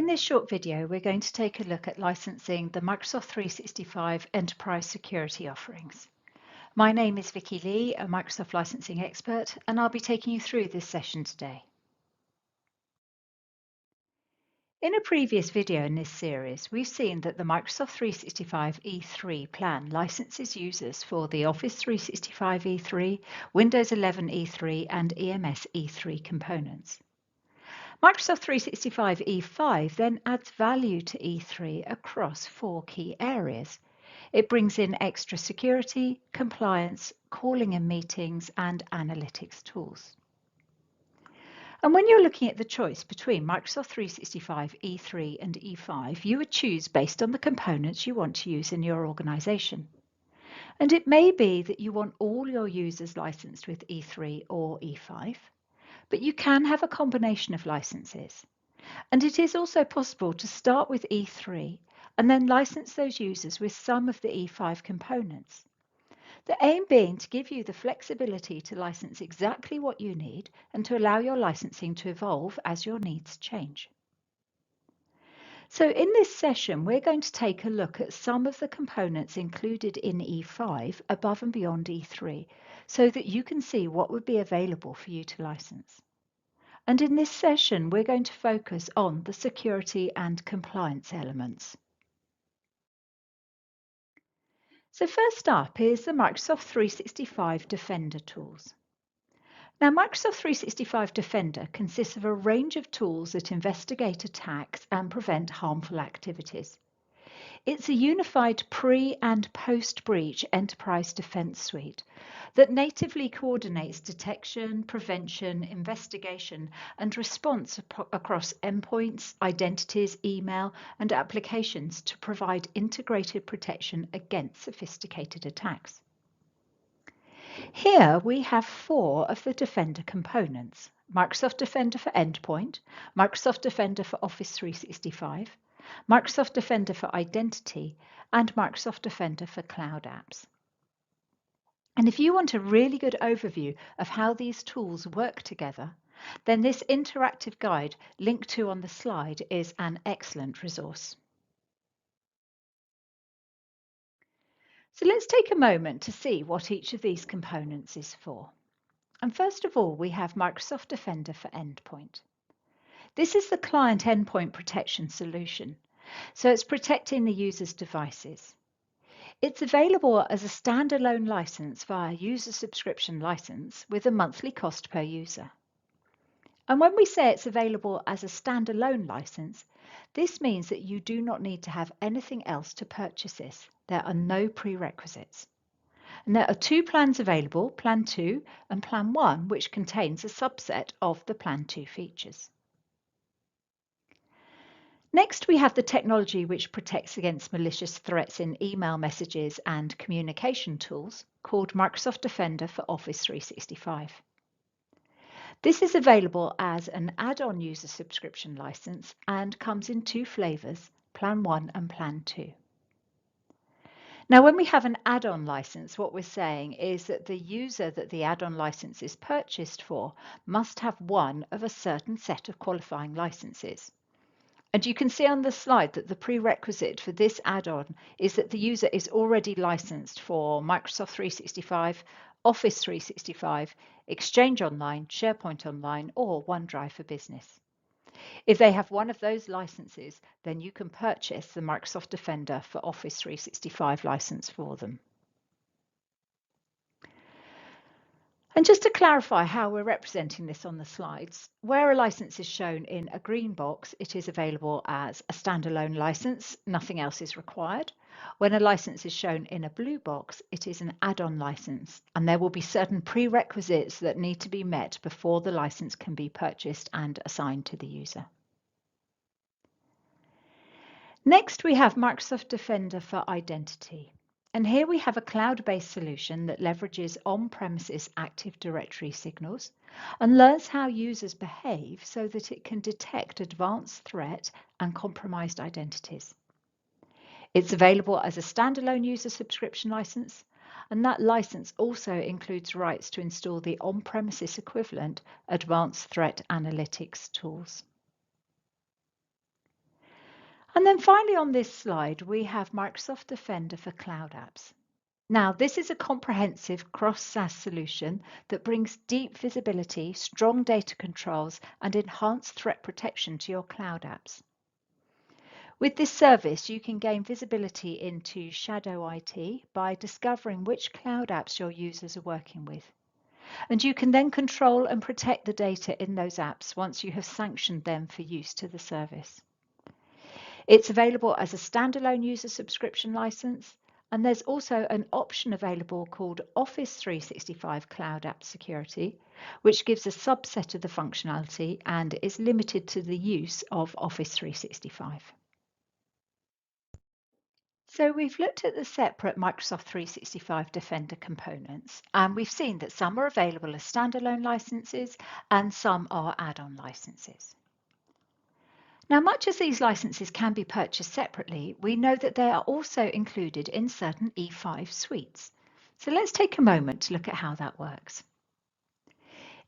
this short video, we're going to take a look at licensing the Microsoft 365 Enterprise Security offerings. My name is Vicky Lee, a Microsoft licensing expert, and I'll be taking you through this session today. In a previous video in this series, we've seen that the Microsoft 365 E3 plan licenses users for the Office 365 E3, Windows 11 E3, and EMS E3 components. Microsoft 365 E5 then adds value to E3 across 4 key areas. It brings in extra security, compliance, calling and meetings, and analytics tools. And when you're looking at the choice between Microsoft 365 E3 and E5, you would choose based on the components you want to use in your organization. And it may be that you want all your users licensed with E3 or E5, but you can have a combination of licenses. And it is also possible to start with E3 and then license those users with some of the E5 components. The aim being to give you the flexibility to license exactly what you need and to allow your licensing to evolve as your needs change. So in this session, we're going to take a look at some of the components included in E5 above and beyond E3 so that you can see what would be available for you to license. And in this session, we're going to focus on the security and compliance elements. So first up is the Microsoft 365 Defender tools. Now, Microsoft 365 Defender consists of a range of tools that investigate attacks and prevent harmful activities. It's a unified pre- and post-breach enterprise defense suite that natively coordinates detection, prevention, investigation, and response across endpoints, identities, email, and applications to provide integrated protection against sophisticated attacks. Here we have 4 of the Defender components: Microsoft Defender for Endpoint, Microsoft Defender for Office 365, Microsoft Defender for Identity, and Microsoft Defender for Cloud Apps. And if you want a really good overview of how these tools work together, then this interactive guide linked to on the slide is an excellent resource. So let's take a moment to see what each of these components is for. And first of all, we have Microsoft Defender for Endpoint. This is the client endpoint protection solution, so it's protecting the user's devices. It's available as a standalone license via user subscription license with a monthly cost per user. And when we say it's available as a standalone license, this means that you do not need to have anything else to purchase this. There are no prerequisites. And there are 2 plans available, Plan 2 and Plan 1, which contains a subset of the Plan 2 features. Next, we have the technology which protects against malicious threats in email messages and communication tools, called Microsoft Defender for Office 365. This is available as an add-on user subscription license and comes in 2 flavors, Plan 1 and Plan 2. Now, when we have an add-on license, what we're saying is that the user that the add-on license is purchased for must have one of a certain set of qualifying licenses. And you can see on the slide that the prerequisite for this add-on is that the user is already licensed for Microsoft 365, Office 365, Exchange Online, SharePoint Online, or OneDrive for Business. If they have one of those licenses, then you can purchase the Microsoft Defender for Office 365 license for them. And just to clarify how we're representing this on the slides, where a license is shown in a green box, it is available as a standalone license, nothing else is required. When a license is shown in a blue box, it is an add-on license, and there will be certain prerequisites that need to be met before the license can be purchased and assigned to the user. Next, we have Microsoft Defender for Identity. And here we have a cloud-based solution that leverages on-premises Active Directory signals and learns how users behave so that it can detect advanced threat and compromised identities. It's available as a standalone user subscription license, and that license also includes rights to install the on-premises equivalent Advanced Threat Analytics tools. And then finally on this slide, we have Microsoft Defender for Cloud Apps. Now, this is a comprehensive cross-SaaS solution that brings deep visibility, strong data controls, and enhanced threat protection to your cloud apps. With this service, you can gain visibility into shadow IT by discovering which cloud apps your users are working with. And you can then control and protect the data in those apps once you have sanctioned them for use to the service. It's available as a standalone user subscription license, and there's also an option available called Office 365 Cloud App Security, which gives a subset of the functionality and is limited to the use of Office 365. So we've looked at the separate Microsoft 365 Defender components, and we've seen that some are available as standalone licenses and some are add-on licenses. Now, much as these licenses can be purchased separately, we know that they are also included in certain E5 suites. So let's take a moment to look at how that works.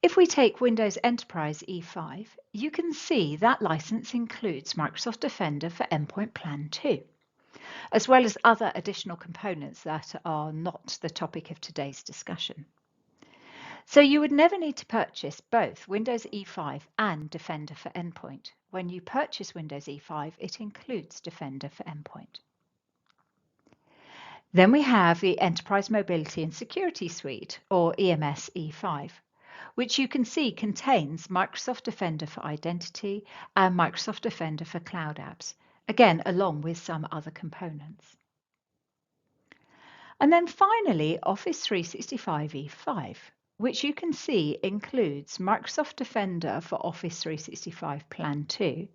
If we take Windows Enterprise E5, you can see that license includes Microsoft Defender for Endpoint Plan 2, as well as other additional components that are not the topic of today's discussion. So you would never need to purchase both Windows E5 and Defender for Endpoint. When you purchase Windows E5, it includes Defender for Endpoint. Then we have the Enterprise Mobility and Security Suite, or EMS E5, which you can see contains Microsoft Defender for Identity and Microsoft Defender for Cloud Apps, again, along with some other components. And then finally, Office 365 E5, which you can see includes Microsoft Defender for Office 365 Plan 2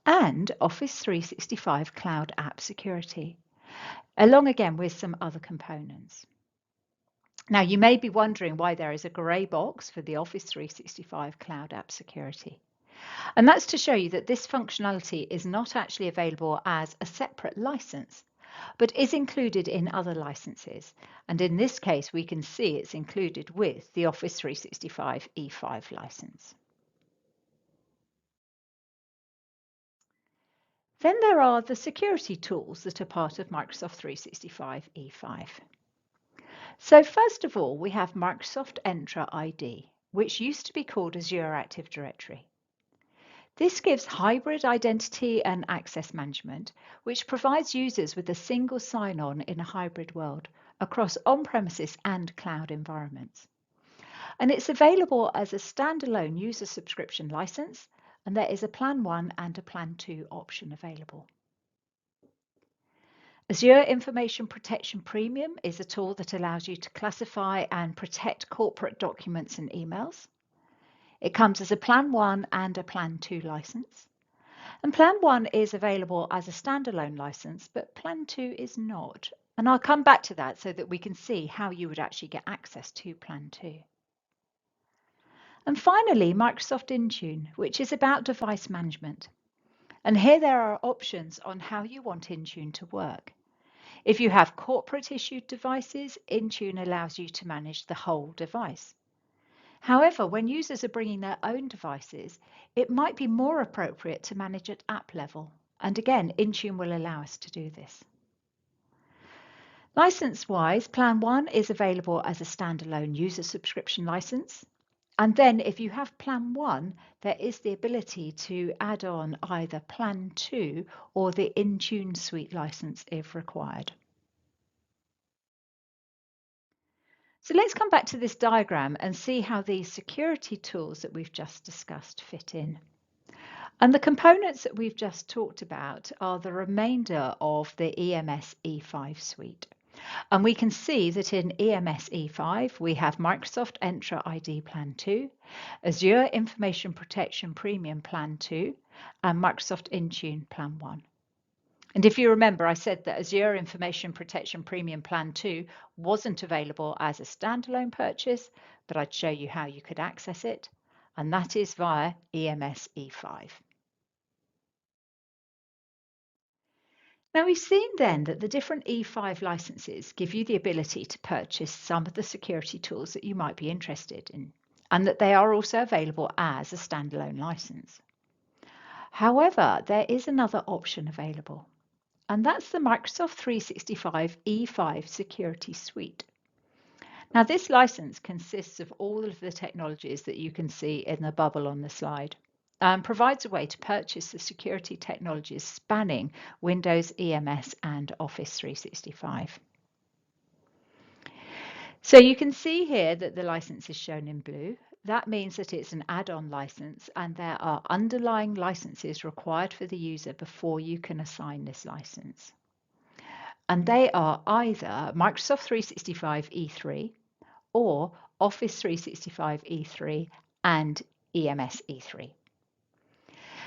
and Office 365 Cloud App Security, along again with some other components. Now, you may be wondering why there is a grey box for the Office 365 Cloud App Security. And that's to show you that this functionality is not actually available as a separate license, but is included in other licenses. And in this case, we can see it's included with the Office 365 E5 license. Then there are the security tools that are part of Microsoft 365 E5. So first of all, we have Microsoft Entra ID, which used to be called Azure Active Directory. This gives hybrid identity and access management, which provides users with a single sign-on in a hybrid world across on-premises and cloud environments. And it's available as a standalone user subscription license, and there is a Plan 1 and a Plan 2 option available. Azure Information Protection Premium is a tool that allows you to classify and protect corporate documents and emails. It comes as a Plan 1 and a Plan 2 license. And Plan 1 is available as a standalone license, but Plan 2 is not. And I'll come back to that so that we can see how you would actually get access to Plan 2. And finally, Microsoft Intune, which is about device management. And here there are options on how you want Intune to work. If you have corporate issued devices, Intune allows you to manage the whole device. However, when users are bringing their own devices, it might be more appropriate to manage at app level. And again, Intune will allow us to do this. License-wise, Plan 1 is available as a standalone user subscription license. And then if you have Plan 1, there is the ability to add on either Plan 2 or the Intune Suite license if required. So let's come back to this diagram and see how these security tools that we've just discussed fit in. And the components that we've just talked about are the remainder of the EMS E5 suite. And we can see that in EMS E5, we have Microsoft Entra ID Plan 2, Azure Information Protection Premium Plan 2, and Microsoft Intune Plan 1. And if you remember, I said that Azure Information Protection Premium Plan 2 wasn't available as a standalone purchase, but I'd show you how you could access it, and that is via EMS E5. Now we've seen then that the different E5 licenses give you the ability to purchase some of the security tools that you might be interested in, and that they are also available as a standalone license. However, there is another option available, and that's the Microsoft 365 E5 Security Suite. Now, this license consists of all of the technologies that you can see in the bubble on the slide and provides a way to purchase the security technologies spanning Windows, EMS, and Office 365. So you can see here that the license is shown in blue. That means that it's an add-on license and there are underlying licenses required for the user before you can assign this license. And they are either Microsoft 365 E3 or Office 365 E3 and EMS E3.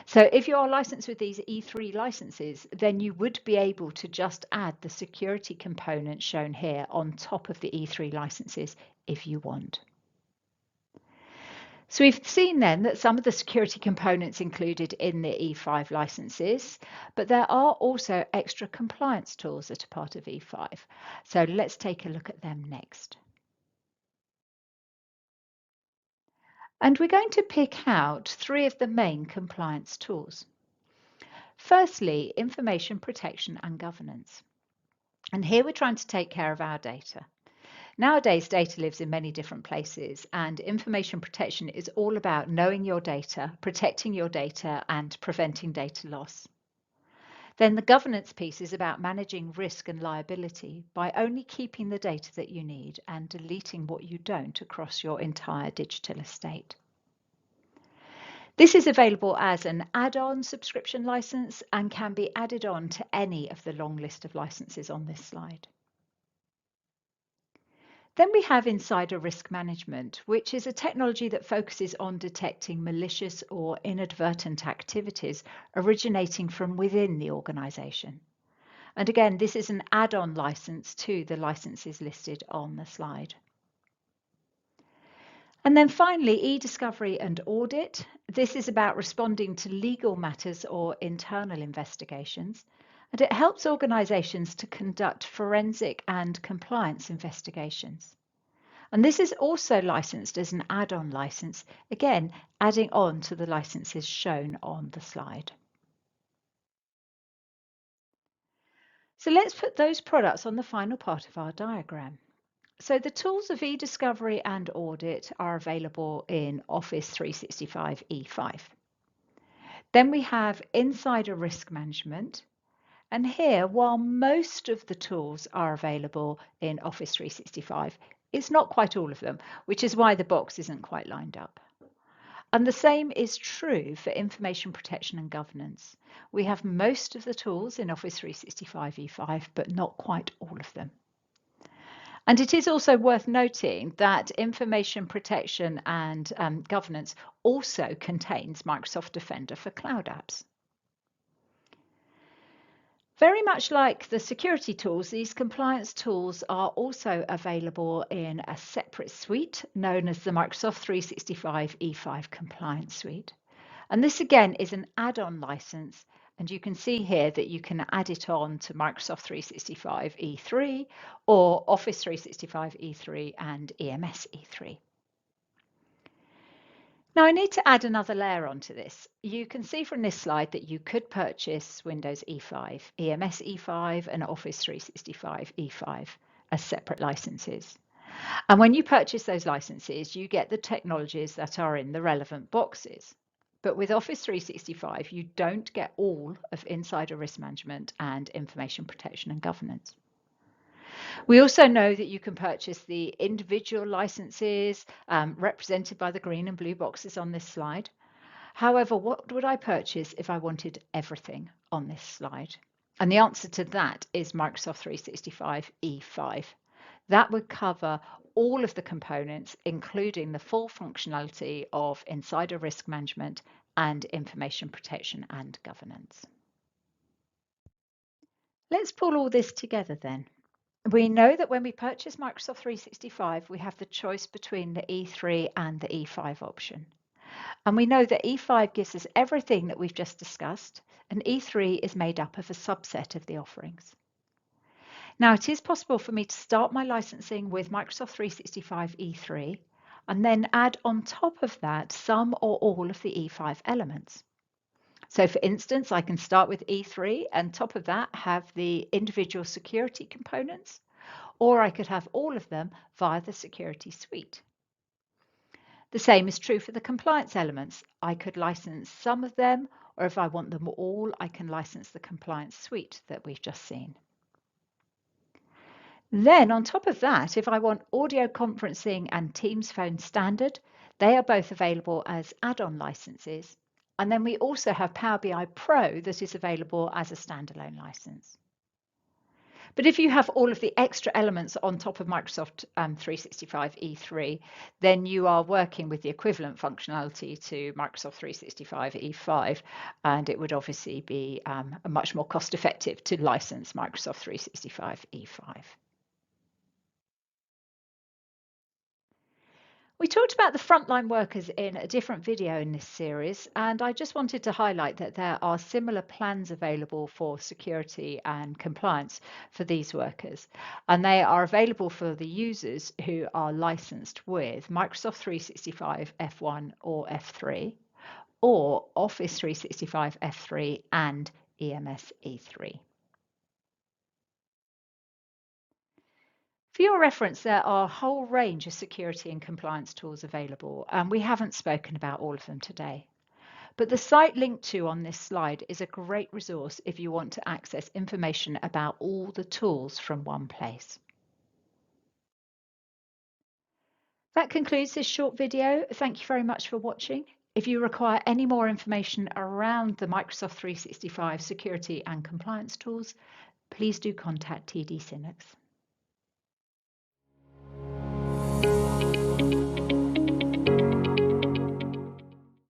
So if you're licensed with these E3 licenses, then you would be able to just add the security component shown here on top of the E3 licenses if you want. So we've seen then that some of the security components included in the E5 licenses, but there are also extra compliance tools that are part of E5. So let's take a look at them next. And we're going to pick out three of the main compliance tools. Firstly, information protection and governance. And here we're trying to take care of our data. Nowadays, data lives in many different places, and information protection is all about knowing your data, protecting your data, and preventing data loss. Then the governance piece is about managing risk and liability by only keeping the data that you need and deleting what you don't across your entire digital estate. This is available as an add-on subscription license and can be added on to any of the long list of licenses on this slide. Then we have insider risk management, which is a technology that focuses on detecting malicious or inadvertent activities originating from within the organization. And again, this is an add-on license to the licenses listed on the slide. And then finally, e-discovery and audit. This is about responding to legal matters or internal investigations, and it helps organizations to conduct forensic and compliance investigations. And this is also licensed as an add-on license, again, adding on to the licenses shown on the slide. So let's put those products on the final part of our diagram. So the tools of e-discovery and audit are available in Office 365 E5. Then we have insider risk management. And here, while most of the tools are available in Office 365, it's not quite all of them, which is why the box isn't quite lined up. And the same is true for information protection and governance. We have most of the tools in Office 365 E5, but not quite all of them. And it is also worth noting that information protection and governance also contains Microsoft Defender for cloud apps. Very much like the security tools, these compliance tools are also available in a separate suite known as the Microsoft 365 E5 Compliance Suite. And this again is an add-on license, and you can see here that you can add it on to Microsoft 365 E3 or Office 365 E3 and EMS E3. Now I need to add another layer onto this. You can see from this slide that you could purchase Windows E5, EMS E5 and Office 365 E5 as separate licenses. And when you purchase those licenses, you get the technologies that are in the relevant boxes. But with Office 365, you don't get all of insider risk management and information protection and governance. We also know that you can purchase the individual licenses represented by the green and blue boxes on this slide. However, what would I purchase if I wanted everything on this slide? And the answer to that is Microsoft 365 E5. That would cover all of the components, including the full functionality of insider risk management and information protection and governance. Let's pull all this together then. We know that when we purchase Microsoft 365, we have the choice between the E3 and the E5 option. And we know that E5 gives us everything that we've just discussed, and E3 is made up of a subset of the offerings. Now, it is possible for me to start my licensing with Microsoft 365 E3 and then add on top of that some or all of the E5 elements. So for instance, I can start with E3 and top of that have the individual security components, or I could have all of them via the security suite. The same is true for the compliance elements. I could license some of them, or if I want them all, I can license the compliance suite that we've just seen. Then on top of that, if I want audio conferencing and Teams Phone Standard, they are both available as add-on licenses. And then we also have Power BI Pro that is available as a standalone license. But if you have all of the extra elements on top of Microsoft 365 E3, then you are working with the equivalent functionality to Microsoft 365 E5, and it would obviously be much more cost effective to license Microsoft 365 E5. We talked about the frontline workers in a different video in this series, and I just wanted to highlight that there are similar plans available for security and compliance for these workers, and they are available for the users who are licensed with Microsoft 365 F1 or F3, or Office 365 F3 and EMS E3. For your reference, there are a whole range of security and compliance tools available, and we haven't spoken about all of them today. But the site linked to on this slide is a great resource if you want to access information about all the tools from one place. That concludes this short video. Thank you very much for watching. If you require any more information around the Microsoft 365 security and compliance tools, please do contact TD SYNNEX.